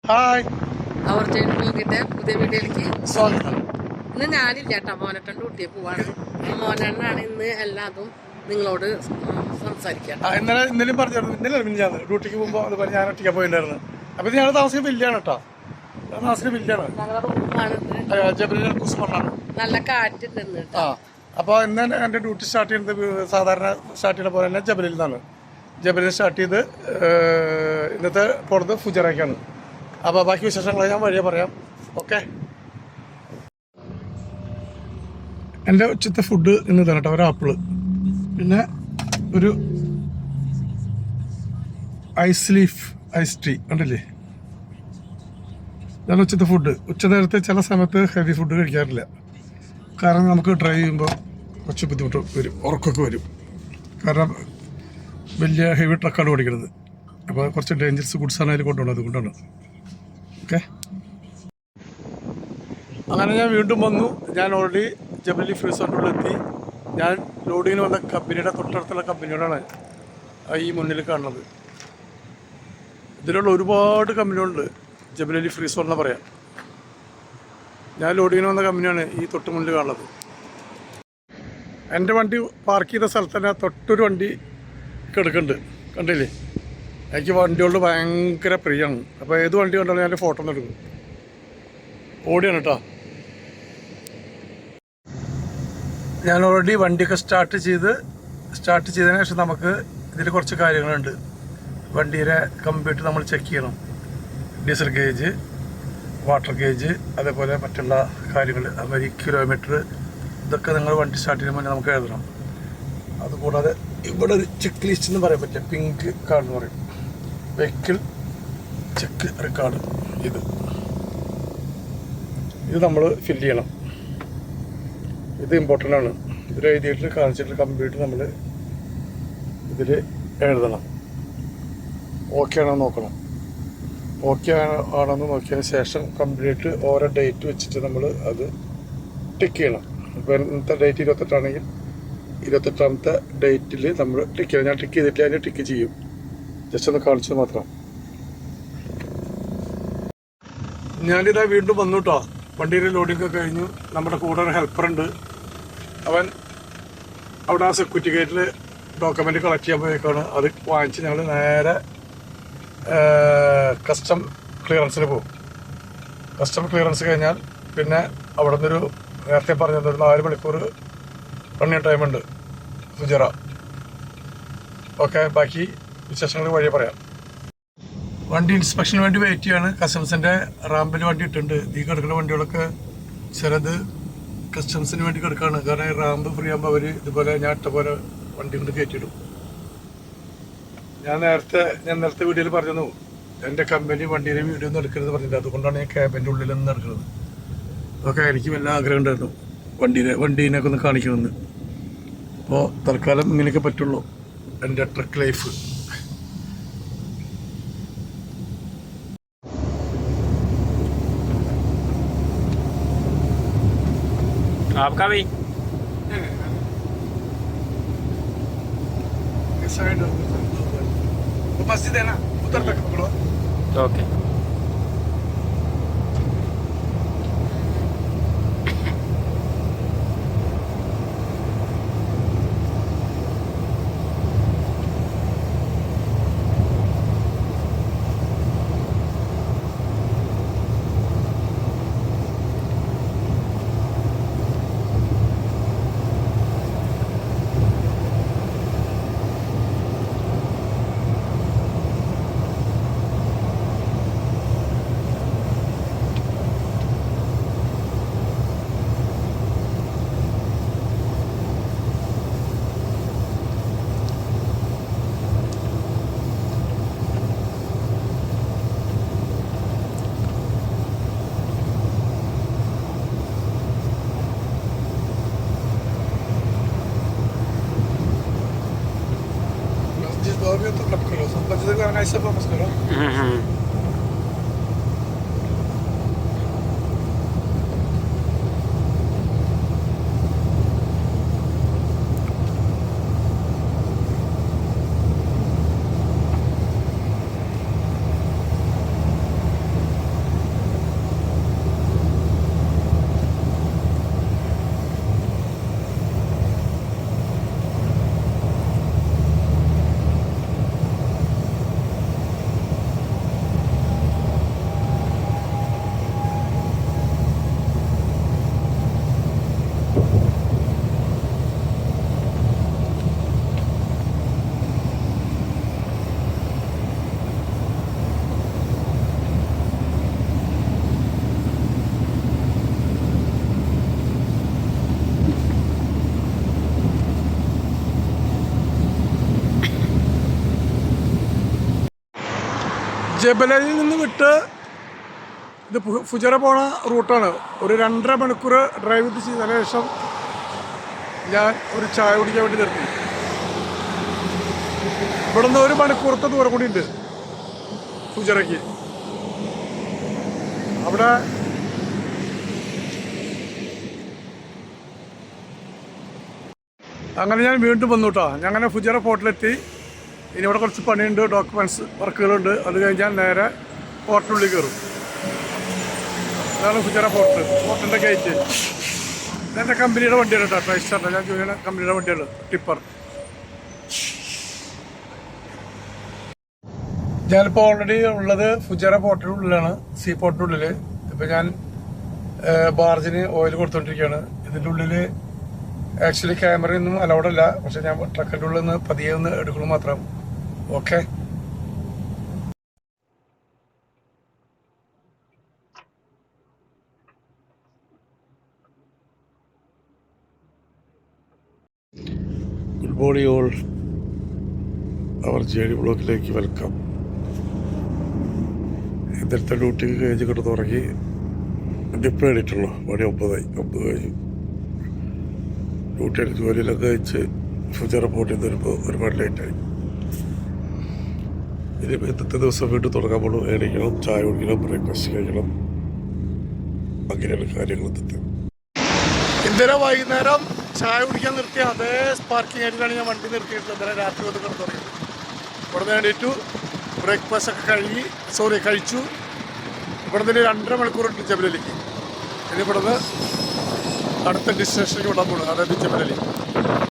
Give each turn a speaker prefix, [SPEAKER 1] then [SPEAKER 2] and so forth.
[SPEAKER 1] Hi,
[SPEAKER 2] അവർ ബ്ലോഗിന്റെ പുതിയ വീഡിയോയിലേക്ക്
[SPEAKER 1] സ്വാഗതം.
[SPEAKER 2] ഇന്ന് ഞാനില്ല കേട്ടോ, മോനട്ടൻ്റെ കുട്ടിയെ പോവാണ്. മോനെണ്ണാണ് ഇന്ന് എല്ലാതും നിങ്ങളോട് സംസാരിക്കാം.
[SPEAKER 1] ഇന്നലെയും പറഞ്ഞായിരുന്നു. ഇന്നലെ ഞാൻ ഡ്യൂട്ടിക്ക് പോകുമ്പോൾ അതുപോലെ ഞാൻ ഒറ്റയ്ക്ക് പോയിട്ടുണ്ടായിരുന്നു. അപ്പോൾ ഇത് ഞങ്ങൾ താമസിക്കുന്ന വില്ലാണ് കേട്ടോ. താമസിക്കുന്ന വില്ലാണ്.
[SPEAKER 2] നല്ല കാറ്റുണ്ട്.
[SPEAKER 1] അപ്പോൾ ഇന്ന് എൻ്റെ ഡ്യൂട്ടി സ്റ്റാർട്ട് ചെയ്യുന്നത് സാധാരണ സ്റ്റാർട്ട് ചെയ്യുന്ന പോലെ തന്നെ ജബലിൽ നിന്നാണ്. ജബലിൽ സ്റ്റാർട്ട് ചെയ്ത് ഇന്നത്തെ പോകുന്നത് ഫുജറയ്ക്കാണ്. അപ്പോൾ ബാക്കി വിശേഷങ്ങൾ ഞാൻ വഴിയെ പറയാം. ഓക്കെ, എൻ്റെ ഉച്ചത്തെ ഫുഡ് ഇന്ന് തന്നെ കേട്ടോ. ഒരു ആപ്പിള്, പിന്നെ ഒരു ഐസ് ടീ കണ്ടില്ലേ. ഇതാണ് ഉച്ചത്തെ ഫുഡ്. ഉച്ചനേരത്തെ ചില സമയത്ത് ഹെവി ഫുഡ് കഴിക്കാറില്ല. കാരണം നമുക്ക് ഡ്രൈവ് ചെയ്യുമ്പോൾ കുറച്ച് ബുദ്ധിമുട്ട് വരും, ഉറക്കമൊക്കെ വരും. കാരണം വലിയ ഹെവി ട്രക്കാണ് ഓടിക്കുന്നത്. അപ്പോൾ കുറച്ച് ഡേഞ്ചറസ് ഗുഡ്സാണ് അതിൽ കൊണ്ടുപോകുന്നത്. അതുകൊണ്ടാണ്. ഓക്കെ, അങ്ങനെ ഞാൻ വീണ്ടും വന്നു. ഞാൻ ഓൾറെഡി ജബലി ഫ്രീ സെൻ്ററിലെത്തി. ഞാൻ ലോഡിങ്ങിന് വന്ന കമ്പനിയുടെ തൊട്ടടുത്തുള്ള കമ്പനിയോടാണ് ഈ മുന്നിൽ കാണുന്നത്. ഇതിലുള്ള ഒരുപാട് കമ്പനികളുണ്ട്. ജബലി ഫ്രീ സോൺ എന്ന് പറയാം. ഞാൻ ലോഡിങ്ങിന് വന്ന കമ്പനിയാണ് ഈ തൊട്ട് മുന്നിൽ കാണുന്നത്. എൻ്റെ വണ്ടി പാർക്ക് ചെയ്ത സ്ഥലത്ത് തന്നെ തൊട്ടൊരു വണ്ടി കിടക്കുന്നുണ്ട്, കണ്ടില്ലേ. എനിക്ക് വണ്ടികളുടെ ഭയങ്കര പ്രിയമാണ്. അപ്പോൾ ഏത് വണ്ടി കണ്ടാലും ഞാൻ ഫോട്ടോ ഒന്ന് എടുക്കും. ഓടിയാണ് കേട്ടോ. ഞാൻ ഓൾറെഡി വണ്ടിയൊക്കെ സ്റ്റാർട്ട് ചെയ്തതിന് ശേഷം നമുക്ക് ഇതിൽ കുറച്ച് കാര്യങ്ങളുണ്ട്. വണ്ടിയുടെ കമ്പ്യൂട്ടർ നമ്മൾ ചെക്ക് ചെയ്യണം. ഡീസൽ ഗേജ്, വാട്ടർ ഗേജ്, അതേപോലെ മറ്റുള്ള കാര്യങ്ങൾ, അതുമാതിരി കിലോമീറ്റർ, ഇതൊക്കെ നിങ്ങൾ വണ്ടി സ്റ്റാർട്ട് ചെയ്യുമ്പോൾ മുന്നേ നമുക്ക് എഴുതണം. അതുകൂടാതെ ഇവിടെ ഒരു ചെക്ക് ലിസ്റ്റ് എന്ന് പറയാൻ പറ്റില്ല, പിങ്ക് കാർഡ് എന്ന് പറയും, വെഹിക്കിൾ ചെക്ക് റെക്കോർഡ്. ഇത് നമ്മൾ ഫില്ല് ചെയ്യണം. ഇത് ഇമ്പോർട്ടൻ്റ് ആണ്. ഇതിൽ എഴുതിയിട്ട് കാണിച്ചിട്ട് കമ്പ്യൂട്ടർ നമ്മൾ ഇതിൽ എഴുതണം. ഓക്കെ ആണോ നോക്കണം. ഓക്കെ ആണെന്ന് നോക്കിയതിന് ശേഷം കംപ്ലീറ്റ് ഓരോ ഡേറ്റ് വെച്ചിട്ട് നമ്മൾ അത് ടിക്ക് ചെയ്യണം. ഇപ്പോൾ ഇന്നത്തെ ഡേറ്റ് 28 28ാമത്തെ ഡേറ്റിൽ നമ്മൾ ടിക്ക് ചെയ്യണം. ഞാൻ ടിക്ക് ചെയ്തിട്ട് അതിന് ടിക്ക് ചെയ്യും. ജസ്റ്റ് ഒന്ന് കാണിച്ചത് മാത്രം. ഞാനിതാ വീണ്ടും വന്നു കേട്ടോ. വണ്ടിയുടെ ലോഡിംഗ് ഒക്കെ കഴിഞ്ഞു. നമ്മുടെ കൂടെ ഒരു ഹെൽപ്പറുണ്ട്. അവൻ അവിടെ ആ സെക്യൂരിറ്റി ഗേറ്റിൽ ഡോക്യുമെൻ്റ് കളക്ട് ചെയ്യാൻ പോയേക്കാണ്. അത് വാങ്ങിച്ച് ഞങ്ങൾ നേരെ കസ്റ്റം ക്ലിയറൻസിന് പോകും. കസ്റ്റം ക്ലിയറൻസ് കഴിഞ്ഞാൽ പിന്നെ അവിടെ നിന്നൊരു നേരത്തെ പറഞ്ഞത് ഒരു 4 മണിക്കൂർ റണ്ണിങ് ടൈമുണ്ട് ഫുജറ. ഓക്കെ, ബാക്കി വിശേഷങ്ങൾ വഴിയെ പറയാം. വണ്ടി ഇൻസ്പെക്ഷന് വേണ്ടി വെയിറ്റ് ചെയ്യാണ്. കസ്റ്റംസിൻ്റെ റാമ്പിൽ വണ്ടി ഇട്ടുണ്ട്. ഈ കിടക്കുന്ന വണ്ടികളൊക്കെ ചിലത് കസ്റ്റംസിന് വേണ്ടി കിടക്കുകയാണ്. കാരണം ഈ റാമ്പ് ഫ്രീ ആകുമ്പോൾ അവർ ഇതുപോലെ ഞാൻ ഇട്ട പോലെ വണ്ടി കൊണ്ട് കയറ്റിയിടും. ഞാൻ നേരത്തെ വീഡിയോയിൽ പറഞ്ഞു, എൻ്റെ കമ്പനി വണ്ടിയുടെ വീഡിയോ ഒന്നും എടുക്കരുത് പറഞ്ഞില്ല. അതുകൊണ്ടാണ് ഞാൻ ക്യാബിൻ്റെ ഉള്ളിൽ നിന്ന് എടുക്കുന്നത്. അതൊക്കെ എനിക്ക് വല്ല ആഗ്രഹം ഉണ്ടായിരുന്നു വണ്ടീനൊക്കെ ഒന്ന് കാണിക്കണമെന്ന്. അപ്പോൾ തൽക്കാലം ഇങ്ങനെയൊക്കെ പറ്റുള്ളൂ എൻ്റെ ട്രക്ക് ലൈഫ്.
[SPEAKER 3] आपका भी
[SPEAKER 1] साइड मस्जिद है ना, उधर तक पकड़ो.
[SPEAKER 3] Okay.
[SPEAKER 1] Dobio to kap kolo. Pač da ga naj se pa skoro. ജബലയിൽ നിന്ന് വിട്ട് ഇത് ഫുജറ പോണ റൂട്ടാണ്. ഒരു 2.5 മണിക്കൂർ ഡ്രൈവ് ചെയ്തതിന് ശേഷം ഞാൻ ഒരു ചായ കുടിക്കാൻ വേണ്ടി നിർത്തി. ഇവിടെ നിന്ന് 1 മണിക്കൂറത്തെ ദൂരം കൂടി ഉണ്ട് ഫുജറയ്ക്ക്. അവിടെ അങ്ങനെ ഞാൻ വീണ്ടും വന്നു കേട്ടോ. ഞാൻ അങ്ങനെ ഫുജറ പോർട്ടിലെത്തി. ഇനി ഇവിടെ കുറച്ച് പണിയുണ്ട്, ഡോക്യുമെൻറ്റ്സ് വർക്കുകളുണ്ട്. അത് കഴിഞ്ഞാൽ നേരെ പോർട്ടിനുള്ളിൽ കയറും. അതാണ് ഫുജറ പോർട്ടിൻ്റെ ഗേറ്റ്. ഇതെൻ്റെ കമ്പനിയുടെ വണ്ടിയാണ് കേട്ടോ, ട്രൈസ്റ്റാറിൻ്റെ. ഞാൻ ജോലി ചെയ്യുന്ന കമ്പനിയുടെ വണ്ടിയാണ്, ടിപ്പർ. ഞാനിപ്പോൾ ഓൾറെഡി ഉള്ളത് ഫുജറ പോർട്ടിനുള്ളിലാണ്, സീ പോർട്ടിനുള്ളിൽ. ഇപ്പം ഞാൻ ബാർജിന് ഓയിൽ കൊടുത്തോണ്ടിരിക്കുകയാണ്. ഇതിൻ്റെ ഉള്ളിൽ ആക്ച്വലി ക്യാമറയൊന്നും അലൗഡ് അല്ല, പക്ഷെ ഞാൻ ട്രക്കിൻ്റെ ഉള്ളിൽ നിന്ന് പതിയെ ഒന്ന് എടുക്കണം മാത്രം. Okay, good morning all. അവർ JD ബ്ലോക്കിലേക്ക് വെൽക്കം. ഇന്നലത്തെ ഡ്യൂട്ടിക്ക് കഴിഞ്ഞ് കൊണ്ട് തുടങ്ങി ഡിപ്പ് കഴിഞ്ഞിട്ടുള്ളൂ. മണി 9 കഴിഞ്ഞു. ഡ്യൂട്ടി എടുത്ത് ജോലിയിലൊക്കെ കഴിച്ച് ഫുജറ പോർട്ടിൽ നിന്ന് വരുമ്പോൾ ഒരുപാട് ലേറ്റായി. ഇനിയിപ്പോൾ ഇന്നത്തെ ദിവസം വീണ്ടും തുടങ്ങാൻ പോകണം. എണീക്കണം, ചായ കുടിക്കണം, ബ്രേക്ക്ഫാസ്റ്റ് കഴിക്കണം. അങ്ങനെയാണ് കാര്യങ്ങൾ ഇന്നത്തെ. ഇന്നലെ വൈകുന്നേരം ചായ കുടിക്കാൻ നിർത്തിയ അതേ പാർക്കിംഗ് ഏരിയയിലാണ് ഞാൻ വണ്ടി നിർത്തിയിട്ടുള്ളത്. ഇന്നലെ രാത്രി വന്ന് കിടന്നു തുടങ്ങി. ഇവിടെ നിന്ന് എണീറ്റു, ബ്രേക്ക്ഫാസ്റ്റ് ഒക്കെ കഴിച്ചു. ഇവിടെ നിന്ന് 2.5 മണിക്കൂറുണ്ട് ജബലലിക്ക്. ഇനി ഇവിടെ നിന്ന് അടുത്ത ഡെസ്റ്റിനേഷനിലേക്ക് വിടാൻ പോകുന്നത്, അതായത് ജബലലി.